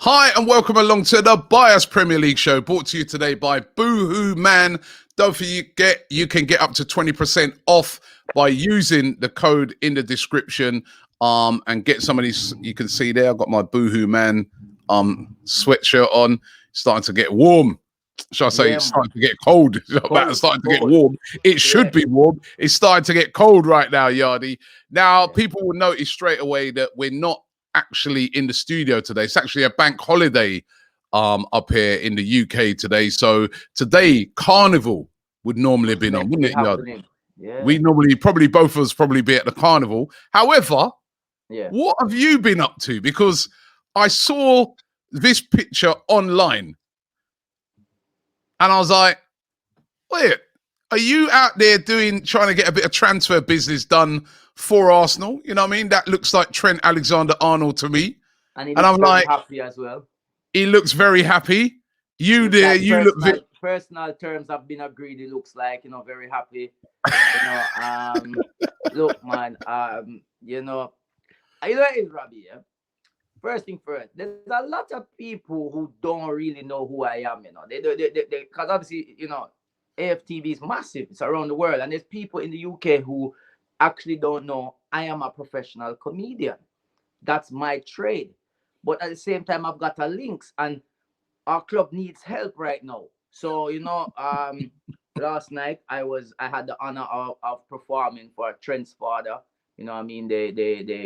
Hi and welcome along to the Bias Premier League show, brought to you today by Boohoo Man. Don't forget, you can get up to 20% off by using the code in the description and get some of these. You can see there, I've got my Boohoo Man sweatshirt on. It's starting to get warm. Shall I say it's starting to get cold? It's starting to get warm. It should be warm. It's starting to get cold right now, Yardy. Now, people will notice straight away that we're not actually in the studio today. It's actually a bank holiday up here in the UK today. So today, Carnival would normally have been on, wouldn't it, Yardy? Yeah. We normally, probably both of us probably be at the Carnival. However, what have you been up to? Because I saw this picture online and I was like, wait, are you out there trying to get a bit of transfer business done for Arsenal? You know what I mean? That looks like Trent Alexander-Arnold to me. And I'm like, happy as well. He looks very happy. You there, you look personal terms have been agreed. It looks like, very happy. Look, man, you know what is, Robbie, yeah? First thing first, there's a lot of people who don't really know who I am, They because obviously, AFTV is massive. It's around the world. And there's people in the UK who actually don't know I am a professional comedian. That's my trade. But at the same time, I've got a links and our club needs help right now. So, last night I had the honor of performing for Trent's father. They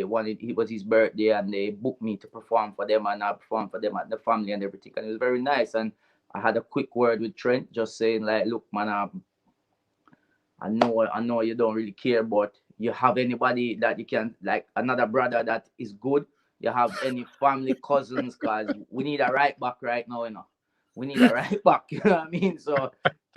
wanted, it was his birthday and they booked me to perform for them, and I performed for them at the family and everything. And it was very nice. And I had a quick word with Trent, just saying like, look, man, I know you don't really care, but you have anybody that you can, like another brother that is good. You have any family, cousins, because we need a right back right now, We need a right back, you know what I mean? So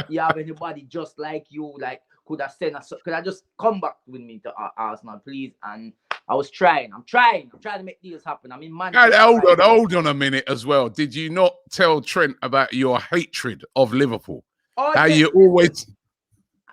you have anybody just like you, like could I just come back with me to Arsenal, please? And I was trying. I'm trying to make deals happen. I mean, man. Hold on a minute as well. Did you not tell Trent about your hatred of Liverpool? How you always...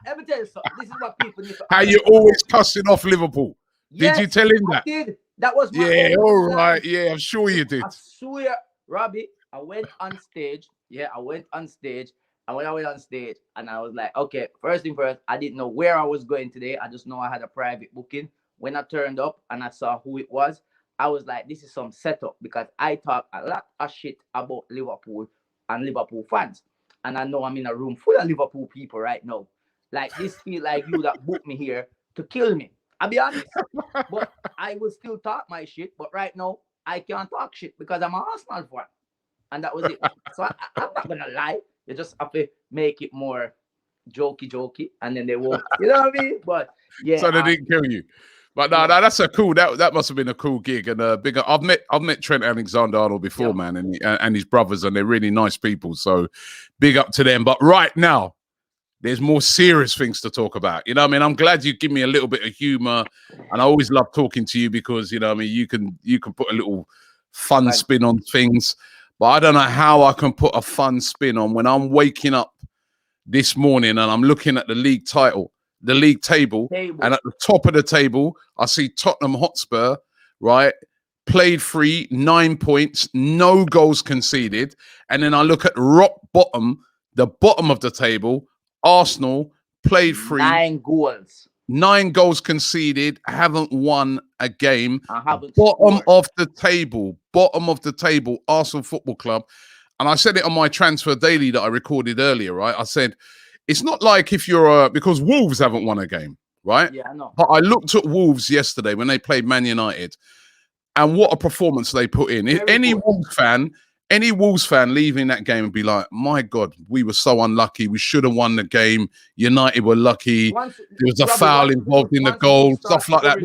Let me tell you something. This is what people need to... How you always cussing off Liverpool. Yes, did you tell him that? I did. That was my... Yeah, all right. Yeah, I'm sure you did. I swear, Robbie, I went on stage. Yeah, I went on stage. And when I went on stage, and I was like, okay, first thing first, I didn't know where I was going today. I just know I had a private booking. When I turned up and I saw who it was, I was like, this is some setup, because I talk a lot of shit about Liverpool and Liverpool fans. And I know I'm in a room full of Liverpool people right now. Like, this feel like you that booked me here to kill me. I'll be honest. But I will still talk my shit. But right now, I can't talk shit because I'm an Arsenal fan. And that was it. So I'm not going to lie. You just have to make it more jokey, and then they won't. You know what I mean? But yeah. So they didn't kill you. But no, that's a cool. That must have been a cool gig and a bigger. I've met Trent Alexander-Arnold before, man, and his brothers, and they're really nice people. So big up to them. But right now, there's more serious things to talk about. You know what I mean? I'm glad you give me a little bit of humor, and I always love talking to you because, you know what I mean, you can put a little fun spin on things. But I don't know how I can put a fun spin on when I'm waking up this morning and I'm looking at the league table, and at the top of the table, I see Tottenham Hotspur, right? Played free, 9 points, no goals conceded. And then I look at rock bottom, the bottom of the table, Arsenal, played free. 9 goals conceded, haven't won a game. Bottom of the table, Arsenal Football Club. And I said it on my Transfer Daily that I recorded earlier, right? I said, it's not like if you're because Wolves haven't won a game, right? Yeah, I know. But I looked at Wolves yesterday when they played Man United, and what a performance they put in. Any Wolves fan leaving that game and be like, my God, we were so unlucky. We should have won the game. United were lucky. There was a foul involved in the goal, stuff like that.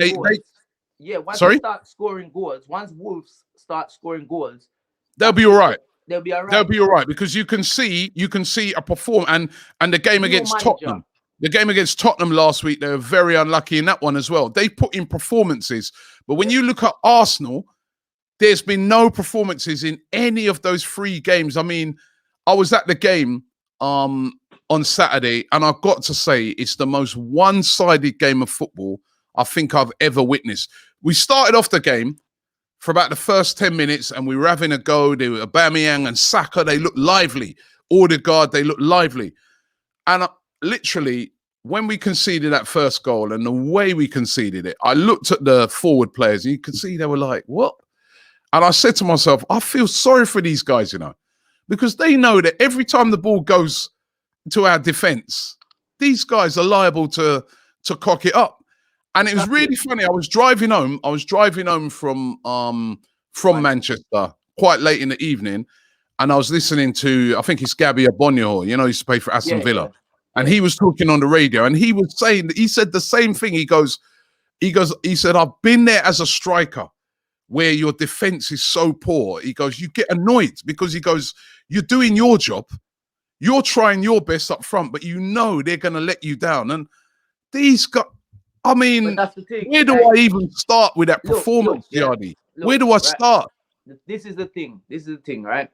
Once they start scoring goals, once Wolves start scoring goals, they'll be all right. They'll be all right. They'll be all right because you can see a performance and the game against Tottenham. The game against Tottenham last week, they were very unlucky in that one as well. They put in performances. But when you look at Arsenal, there's been no performances in any of those 3 games. I mean, I was at the game on Saturday, and I've got to say it's the most one-sided game of football I think I've ever witnessed. We started off the game for about the first 10 minutes, and we were having a go. They were Aubameyang and Saka. They looked lively. Odegaard, they looked lively. And literally, when we conceded that first goal and the way we conceded it, I looked at the forward players and you could see they were like, what? And I said to myself, I feel sorry for these guys, you know, because they know that every time the ball goes to our defense, these guys are liable to cock it up. And it was really funny. I was driving home from Manchester quite late in the evening, and I was listening to, I think it's Gabby Abonyo, you know, he used to play for Aston Villa. Yeah. And he was talking on the radio, and he was saying, he said the same thing. He said, I've been there as a striker where your defense is so poor. He goes, you get annoyed because he goes, you're doing your job. You're trying your best up front, but you know they're going to let you down. And these guys, I mean, that's the thing. Where do I even start with that performance, Yardy? Where do I start? This is the thing, right?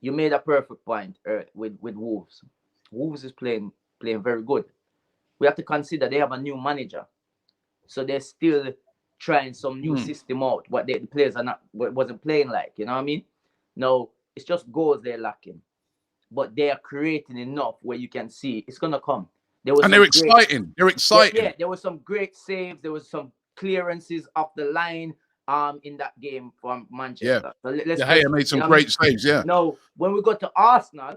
You made a perfect point with Wolves. Wolves is playing very good. We have to consider they have a new manager, so they're still trying some new system out. What the players wasn't playing like, you know what I mean? No, it's just goals they're lacking, but they are creating enough where you can see it's gonna come. They're exciting. They're exciting. Yeah, there were some great saves. There was some clearances off the line in that game from Manchester. Yeah, so made some great saves, yeah. No, when we got to Arsenal,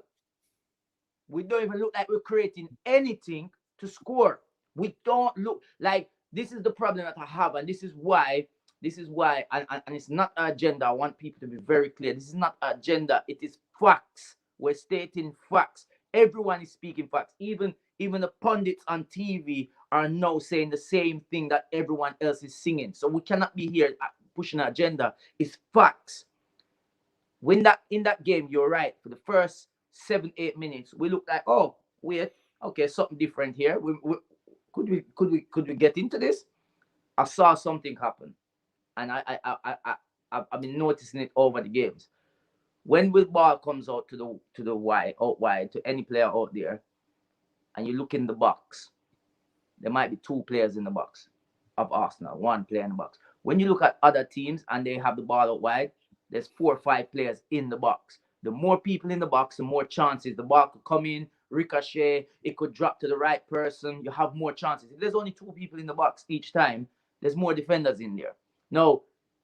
we don't even look like we're creating anything to score. We don't look like, this is the problem that I have, and this is why, and it's not an agenda. I want people to be very clear. This is not an agenda. It is facts. We're stating facts. Everyone is speaking facts. Even the pundits on TV are now saying the same thing that everyone else is singing. So we cannot be here pushing an agenda. It's facts. In that game, you're right. For the first 7-8 minutes, we looked like, oh, wait, okay, something different here. Could we get into this? I saw something happen, and I've been noticing it over the games. When the ball comes out to the wide, out wide, to any player out there, and you look in the box, there might be 2 players in the box of Arsenal, 1 player in the box. When you look at other teams and they have the ball out wide, there's 4 or 5 players in the box. The more people in the box, the more chances. The ball could come in, ricochet, it could drop to the right person. You have more chances. If there's only 2 people in the box each time, there's more defenders in there. Now,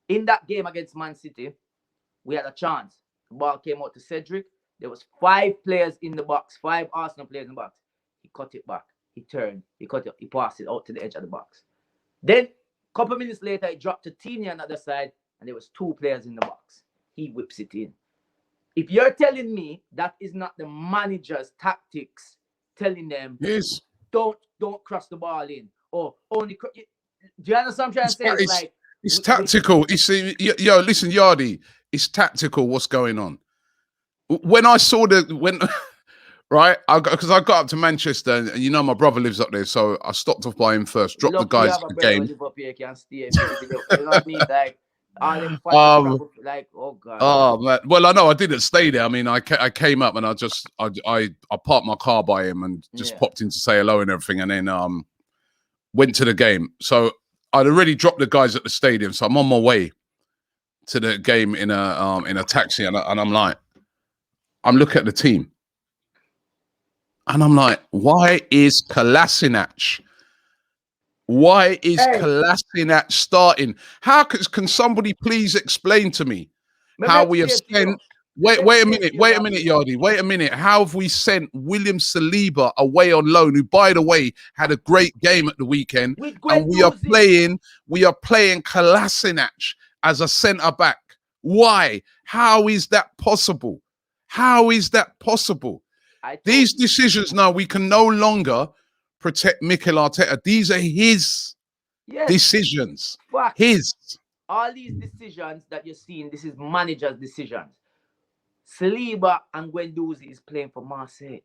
in that game against Man City, we had a chance. The ball came out to Cedric. There was 5 players in the box, 5 Arsenal players in the box. He cut it back. He turned. He cut it. He passed it out to the edge of the box. Then, a couple of minutes later, he dropped to Tini on the other side, and there was 2 players in the box. He whips it in. If you're telling me that is not the manager's tactics, telling them, yes, don't cross the ball in, or only, do you understand what I'm trying to say? It's tactical. Listen, Yardy, it's tactical what's going on. When I saw right, because I got up to Manchester, and you know my brother lives up there, so I stopped off by him first, dropped the guys at the game. Live up here, can stay. You know what I mean? Like, like, oh God. Oh man. Well, I know I didn't stay there. I mean, I came up and I parked my car by him and just popped in to say hello and everything, and then went to the game. So I'd already dropped the guys at the stadium, so I'm on my way to the game in a taxi, and I'm like, I'm looking at the team, and I'm like, why is Kolasinac? Why is Kolasinac starting? How can somebody please explain to me how we have sent? Wait a minute, Yardy. Wait a minute. How have we sent William Saliba away on loan, who, by the way, had a great game at the weekend, and we are playing Kolasinac as a centre back? Why? How is that possible? How is that possible? These decisions now, we can no longer protect Mikel Arteta. These are his decisions. Fact. His. All these decisions that you're seeing, this is manager's decisions. Saliba and Guendouzi is playing for Marseille.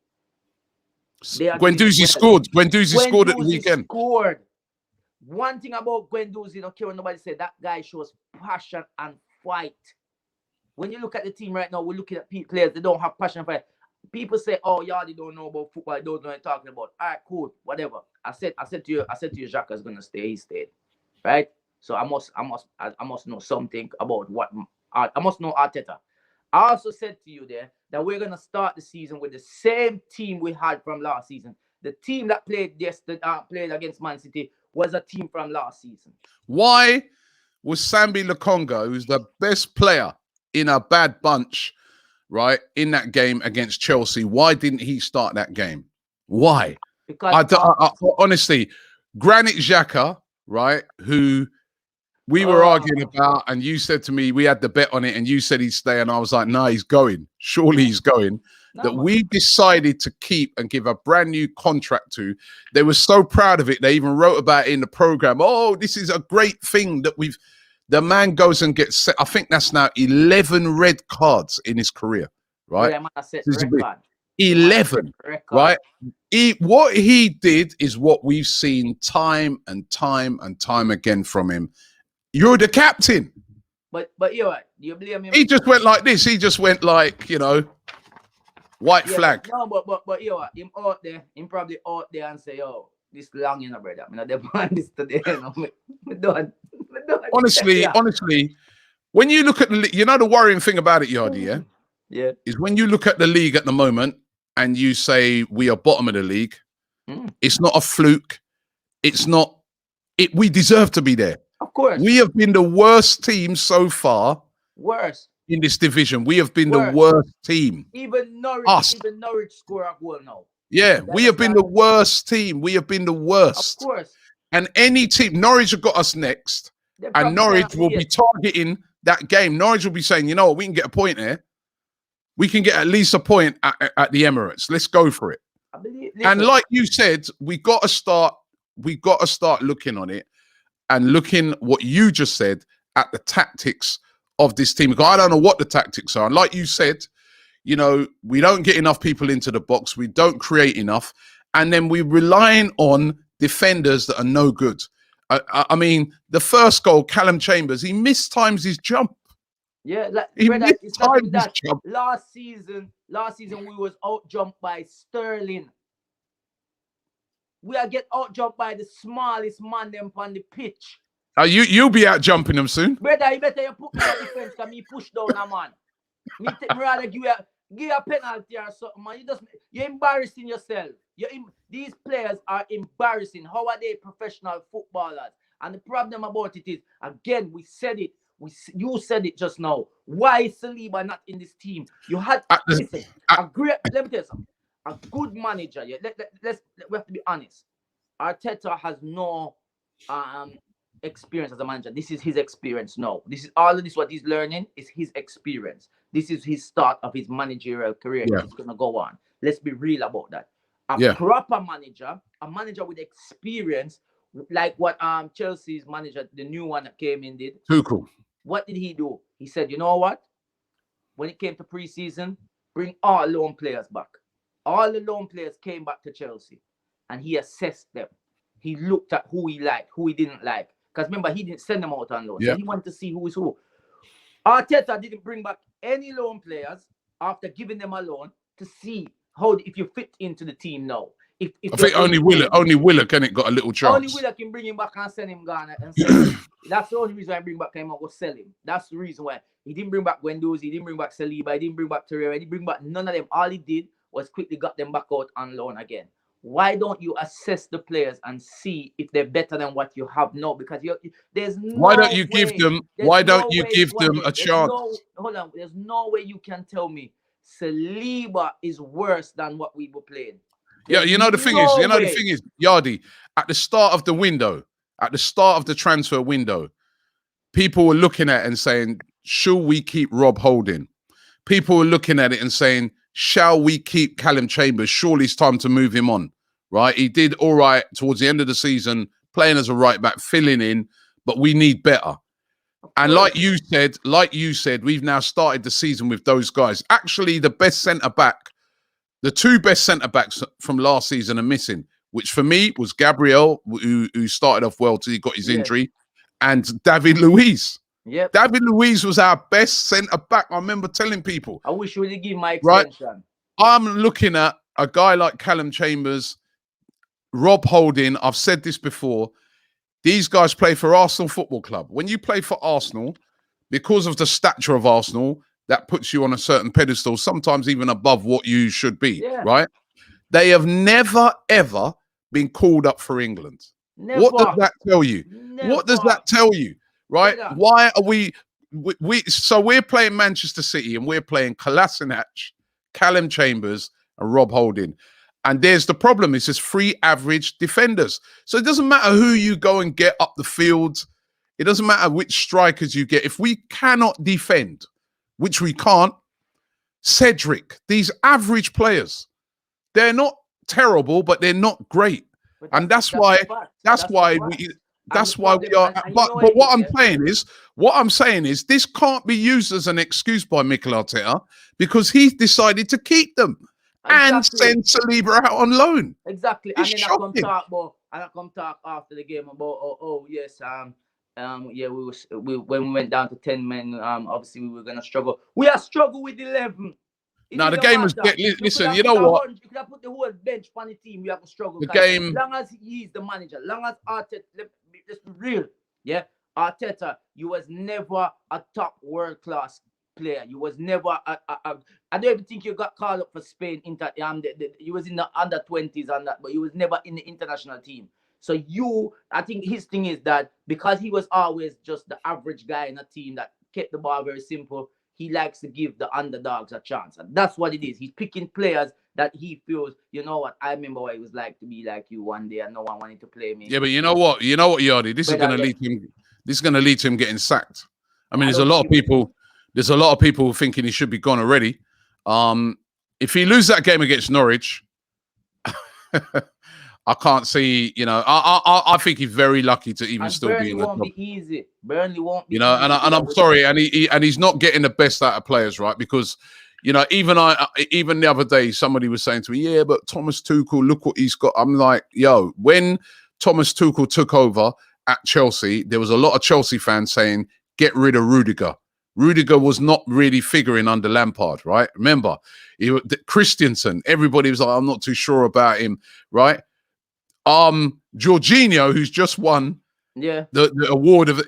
Guendouzi scored. Guendouzi scored at the weekend. Scored. One thing about Guendouzi, don't care what nobody said, that guy shows passion and fight. When you look at the team right now, we're looking at players, they don't have passion and fight. People say, "Oh, yeah, they don't know about football. They don't know what I'm talking about." All right, cool, whatever. I said to you, Xhaka is gonna stay. He stayed, right? So I must know something about what I must know Arteta. I also said to you there that we're gonna start the season with the same team we had from last season. The team that played yesterday, played against Man City, was a team from last season. Why was Sambi Lokonga, who's the best player in a bad bunch, right, in that game against Chelsea, why didn't he start that game? Why? Because honestly, Granit Xhaka, right, who we were arguing about, and you said to me, we had the bet on it, and you said he'd stay, and I was like, no, he's going. Surely he's going. That we decided to keep and give a brand new contract to. They were so proud of it. They even wrote about it in the program. Oh, this is a great thing that we've. The man goes and gets set. I think that's now 11 red cards in his career, right? 11, right? What he did is what we've seen time and time and time again from him. You're the captain. But you're right. You blame him. He just went like this. He just went like, white flag. No, but you're right. Him out there. Him probably out there and say, yo, this long, brother. I'm not demand this today. I'm done. Honestly, when you look at the worrying thing about it, Yardy, yeah, is when you look at the league at the moment and you say we are bottom of the league. It's not a fluke. It's not. We deserve to be there. Of course. We have been the worst team so far. Worst. In this division. We have been the worst team. Even Norwich score a goal now. Yeah, we have been the worst team. We have been the worst. Of course. And any team, Norwich have got us next. And Norwich will be targeting that game. Norwich will be saying, you know what, we can get a point here. We can get at least a point at the Emirates. Let's go for it. And like you said, we got to start looking on it. And looking what you just said at the tactics of this team. Because I don't know what the tactics are. And like you said, we don't get enough people into the box. We don't create enough. And then we're relying on defenders that are no good. I mean, the first goal, Callum Chambers, he mistimes his jump. Yeah, jump. Last season we was out jumped by Sterling. We are get out jumped by the smallest man them on the pitch. You'll be out jumping them soon. Brother, you better put me on defense because me push down a man. Me rather give a penalty or something, man. You're embarrassing yourself. These players are embarrassing. How are they professional footballers? And the problem about it is, again, we said it. You said it just now. Why is Saliba not in this team? You had listen, let me tell you something. A good manager, yeah. We have to be honest. Arteta has no experience as a manager. This is his experience now. This is all of this. What he's learning is his experience. This is his start of his managerial career. Yeah. It's gonna go on. Let's be real about that. A proper manager, a manager with experience, like what Chelsea's manager, the new one that came in, did. Tuchel. What did he do? He said, you know what? When it came to preseason, bring all loan players back. All the loan players came back to Chelsea and he assessed them. He looked at who he liked, who he didn't like. Because remember, he didn't send them out on loan. So he wanted to see who is who. Arteta didn't bring back any loan players after giving them a loan to see if you fit into the team now. I think only Willock can it got a little chance. Only Willock can bring him back and send him Ghana and sell him. That's the only reason I bring back him and go sell him. That's the reason why. He didn't bring back Guendouzi, he didn't bring back Saliba, he didn't bring back Torreira, he didn't bring back none of them. All he did was quickly got them back out on loan again. Why don't you assess the players and see if they're better than what you have now? Because there's no Why don't you give them a chance? Hold on. There's no way you can tell me Saliba is worse than what we were playing. Yeah, the thing is, Yardi, at the start of the window, at the start of the transfer window, people were looking at it and saying, should we keep Rob Holding? People were looking at it and saying, shall we keep Callum Chambers? Surely it's time to move him on, right? He did all right towards the end of the season, playing as a right back, filling in, but we need better. And like you said, we've now started the season with those guys. Actually, the two best centre-backs from last season are missing, which for me was Gabriel, who started off well till he got his injury, and David Luiz. Yep. David Luiz was our best centre-back. I remember telling people. I wish we would give my extension. Right? I'm looking at a guy like Callum Chambers, Rob Holding. I've said this before. These guys play for Arsenal Football Club. When you play for Arsenal, because of the stature of Arsenal, that puts you on a certain pedestal, sometimes even above what you should be, right? They have never, ever been called up for England. Never. What does that tell you? Never. What does that tell you, right? Never. Why are we so we're playing Manchester City and we're playing Kolasinac, Callum Chambers and Rob Holding. And there's the problem, it's just 3 average defenders. So it doesn't matter who you go and get up the field. It doesn't matter which strikers you get. If we cannot defend, which we can't, Cedric, these average players, they're not terrible, but they're not great. And that's why we are. But what I'm saying is this can't be used as an excuse by Mikel Arteta because he's decided to keep them and send Saliba out on loan. Exactly. It's and then shocking. I come talk after the game about yes, when we went down to 10 men, obviously we were gonna struggle. We are struggle with 11. Now the game was listen. You know what? You could have put the whole bench on the team. We have to struggle. The game. As long as he's the manager, long as Arteta, let's be real. Yeah, Arteta, you was never a top world class player. You was never. I don't even think you got called up for Spain. You was in the under 20s and that, but you was never in the international team. So I think his thing is that because he was always just the average guy in a team that kept the ball very simple, he likes to give the underdogs a chance. And that's what it is. He's picking players that he feels, you know what, I remember what it was like to be like you one day and no one wanted to play me. Yeah, but you know what, Yardi, this is going to lead to him getting sacked. I mean, there's a lot of people thinking he should be gone already. If he loses that game against Norwich, I can't see, I think he's very lucky to even still be in the club. Burnley won't be easy. Burnley won't be easy. And I'm sorry, and he's not getting the best out of players, right? Because, even the other day, somebody was saying to me, yeah, but Thomas Tuchel, look what he's got. I'm like, yo, when Thomas Tuchel took over at Chelsea, there was a lot of Chelsea fans saying, get rid of Rudiger. Rudiger was not really figuring under Lampard, right? Remember, Christensen, everybody was like, I'm not too sure about him, right? Jorginho, who's just won the award of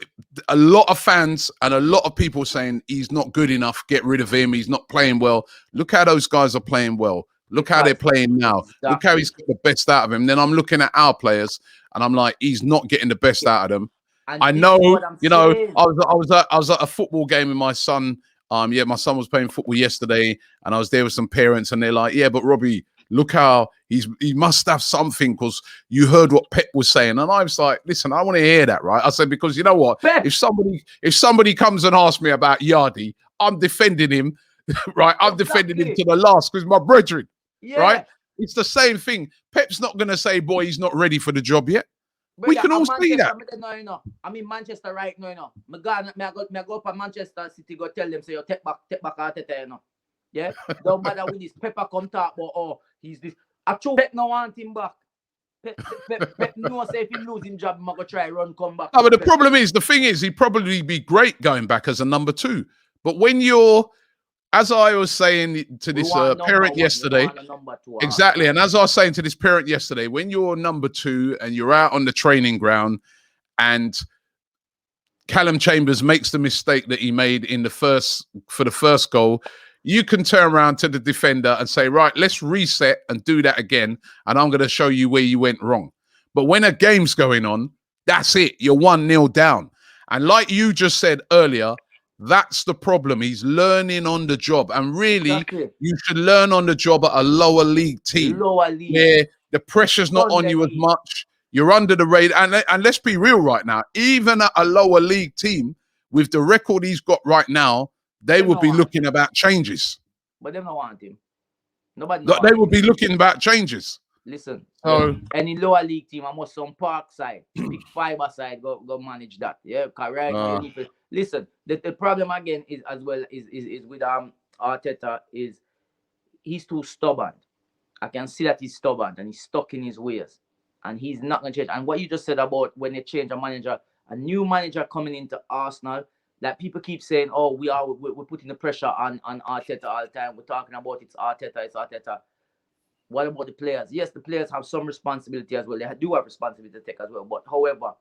a lot of fans and a lot of people saying he's not good enough, get rid of him, he's not playing well. Look how those guys are playing well. Look how they're playing now. Exactly. Look how he's got the best out of him. Then I'm looking at our players and I'm like, he's not getting the best out of them. And I know, I was at a football game with my son. My son was playing football yesterday and I was there with some parents and they're like, yeah, but Robbie, look how he must have something because you heard what Pep was saying. And I was like, listen, I want to hear that, right? I said, because you know what? Pep. If somebody comes and asks me about Yardi, I'm defending him, right? I'm defending him to the last because my brethren, right? It's the same thing. Pep's not going to say, boy, he's not ready for the job yet. But we can all see that. I'm in Manchester right now, I go up at Manchester City, go tell them, say, take back Arteta, Yeah? Don't bother with this. Pepper come talk about, he's this. Actually, Pep no want him back. Pep no say if he lose him job, I'm going to try run, come back. No, but the thing is, he'd probably be great going back as a number 2. But when you're, as I was saying to this parent yesterday, exactly, and as I was saying to this parent yesterday, when you're number 2 and you're out on the training ground and Callum Chambers makes the mistake that he made for the first goal, you can turn around to the defender and say, right, let's reset and do that again. And I'm going to show you where you went wrong. But when a game's going on, that's it. You're 1-0 down. And like you just said earlier, that's the problem. He's learning on the job. And really, you should learn on the job at a lower league team. Where the pressure's not on you as much. You're under the radar. And let's be real right now. Even at a lower league team, with the record he's got right now, they would be looking about changes. But they don't want him. They would be looking about changes. Listen, any lower league team, I must some park side, big fiber side, go manage that. Yeah, correct. Listen, the problem again is as well is with Arteta is he's too stubborn. I can see that he's stubborn and he's stuck in his ways, and he's not gonna change. And what you just said about when they change a manager, a new manager coming into Arsenal. Like people keep saying, we're putting the pressure on Arteta all the time. We're talking about it's Arteta. What about the players? Yes, the players have some responsibility as well. They do have responsibility to take as well. But however,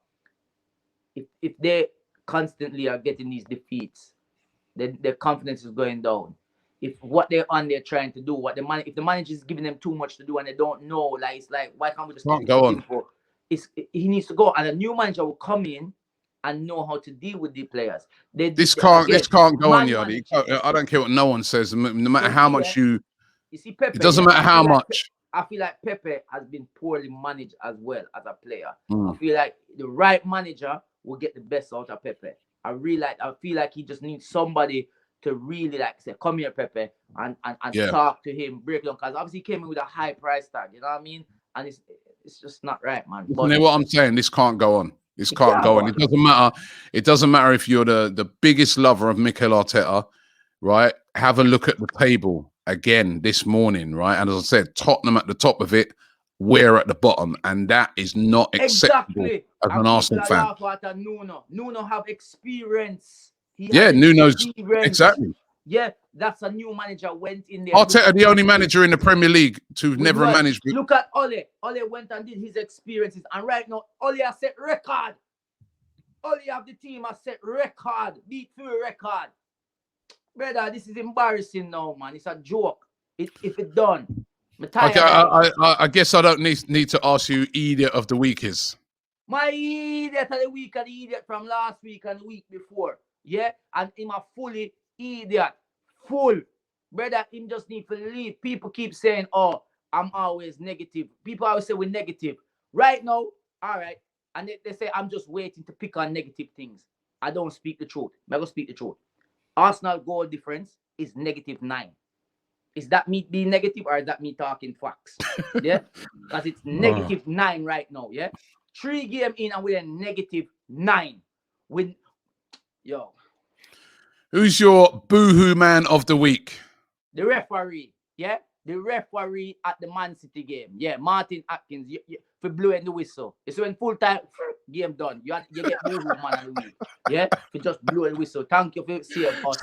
if they constantly are getting these defeats, then their confidence is going down. If what they're trying to do, if the manager is giving them too much to do and they don't know, like it's like, why can't we just Can't go on. for? He needs to go, and a new manager will come in and know how to deal with the players. This can't go on, Yardy. I don't care what no one says, no matter how much you see Pepe. It doesn't matter how much. I feel like Pepe has been poorly managed as well as a player. I feel like the right manager will get the best out of Pepe. I feel like he just needs somebody to really like say, come here, Pepe, and talk to him, break down. Because obviously he came in with a high price tag, you know what I mean? And it's just not right, man. But, you know what I'm saying? This can't go on. This can't go on. It doesn't matter. It doesn't matter if you're the biggest lover of Mikel Arteta, right? Have a look at the table again this morning, right? And as I said, Tottenham at the top of it, we're at the bottom, and that is not acceptable as an Arsenal fan. Nuno have experience. Nuno's exactly. Yeah, that's a new manager went in there. Arteta, the only manager in the Premier League to never manage. Look at Ole. Ole went and did his experiences, and right now Ole has set record. Ole have the team has set record, beat through record. Brother, this is embarrassing now, man. It's a joke. If it's done. Okay, I guess I don't need to ask you idiot of the week is. My idiot of the week and the idiot from last week and the week before. Yeah, and him a fully idiot. Full. Brother, him just need to leave. People keep saying, oh, I'm always negative. People always say we're negative. Right now, all right. And they say I'm just waiting to pick on negative things. I don't speak the truth. I'm going to speak the truth. Arsenal goal difference is -9. Is that me being negative or is that me talking facts? Yeah? Because it's -9 right now, yeah? 3 games in and we're -9. Who's your boohoo man of the week? The referee, yeah? The referee at the Man City game. Yeah, Martin Atkins, for blowing the whistle. It's when full time game done. You get boohoo man of the week. Yeah, for just blowing the whistle. Thank you for seeing us.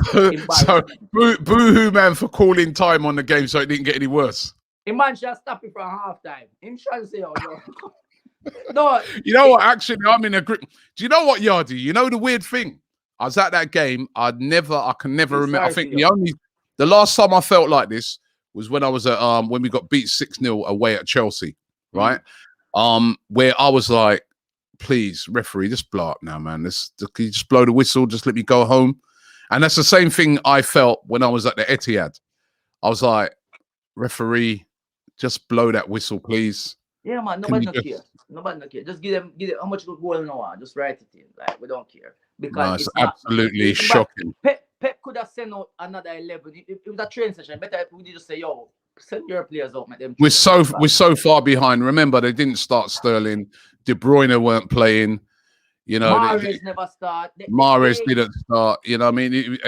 So boohoo man for calling time on the game so it didn't get any worse. The man should stop it from half time. Him trying to say, oh no. No. You know what? Actually, I'm in a grip. Do you know what, Yardy? You know the weird thing? I was at that game. I can never remember. I think the last time I felt like this was when I was at when we got beat 6-0 away at Chelsea, right? Where I was like, please, referee, just blow up now, man. Can you just blow the whistle? Just let me go home. And that's the same thing I felt when I was at the Etihad. I was like, referee, just blow that whistle, please. Yeah, man. Nobody don't care. Nobody don't care. Just give them how much goal no one. Just write it in. Like, we don't care. Because it's absolutely shocking. Pep could have sent out another 11. It was a training session. Better if we just say, yo, send your players out, make them. We're so far behind. Remember, they didn't start Sterling. De Bruyne weren't playing. You know, Mahrez never started. Mahrez didn't start. You know, I mean,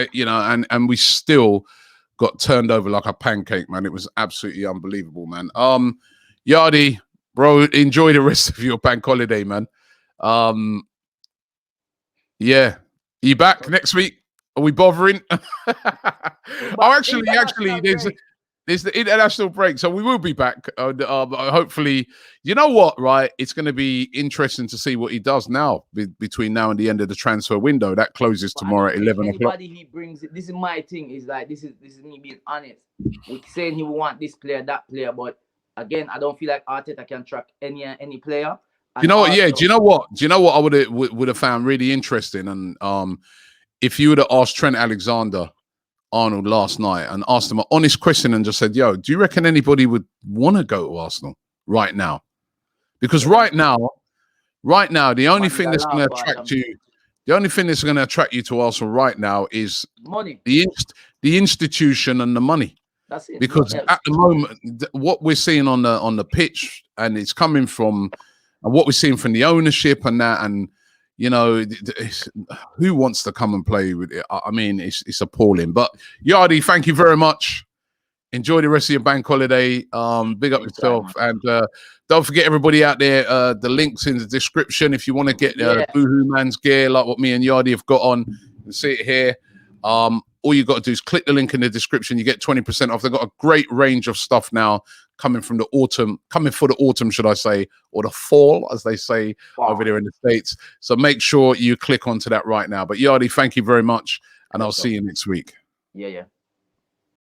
and we still got turned over like a pancake, man. It was absolutely unbelievable, man. Yardy, bro, enjoy the rest of your bank holiday, man. Yeah, are you back next week? Are we bothering? Actually, there's the international break, so we will be back. Hopefully, you know what, right? It's going to be interesting to see what he does now between now and the end of the transfer window. That closes tomorrow at 11 o'clock. He brings it. This is my thing. Is like this is me being honest. We're saying he will want this player, that player, but again, I don't feel like Arteta can track any player. You know what? Yeah. Do you know what? Do you know what I would have found really interesting? And if you would have asked Trent Alexander-Arnold last night and asked him an honest question and just said, "Yo, do you reckon anybody would want to go to Arsenal right now?" Because right now, the only thing that's going to attract you, to Arsenal right now is money, the institution and the money. That's it. Because at the moment, what we're seeing on the pitch, and it's coming from. And what we're seeing from the ownership and that, and you know, who wants to come and play with it? I mean, it's appalling. But Yardy, thank you very much. Enjoy the rest of your bank holiday. Big up yourself, and don't forget everybody out there. The links in the description if you want to get Boohoo Man's gear, like what me and Yardy have got on. You can see it here. all you got to do is click the link in the description. You get 20% off. They've got a great range of stuff now coming for the autumn, should I say, or the fall, as they say over there in the States. So make sure you click onto that right now. But Yardi, thank you very much, and I'll see you next week. Yeah.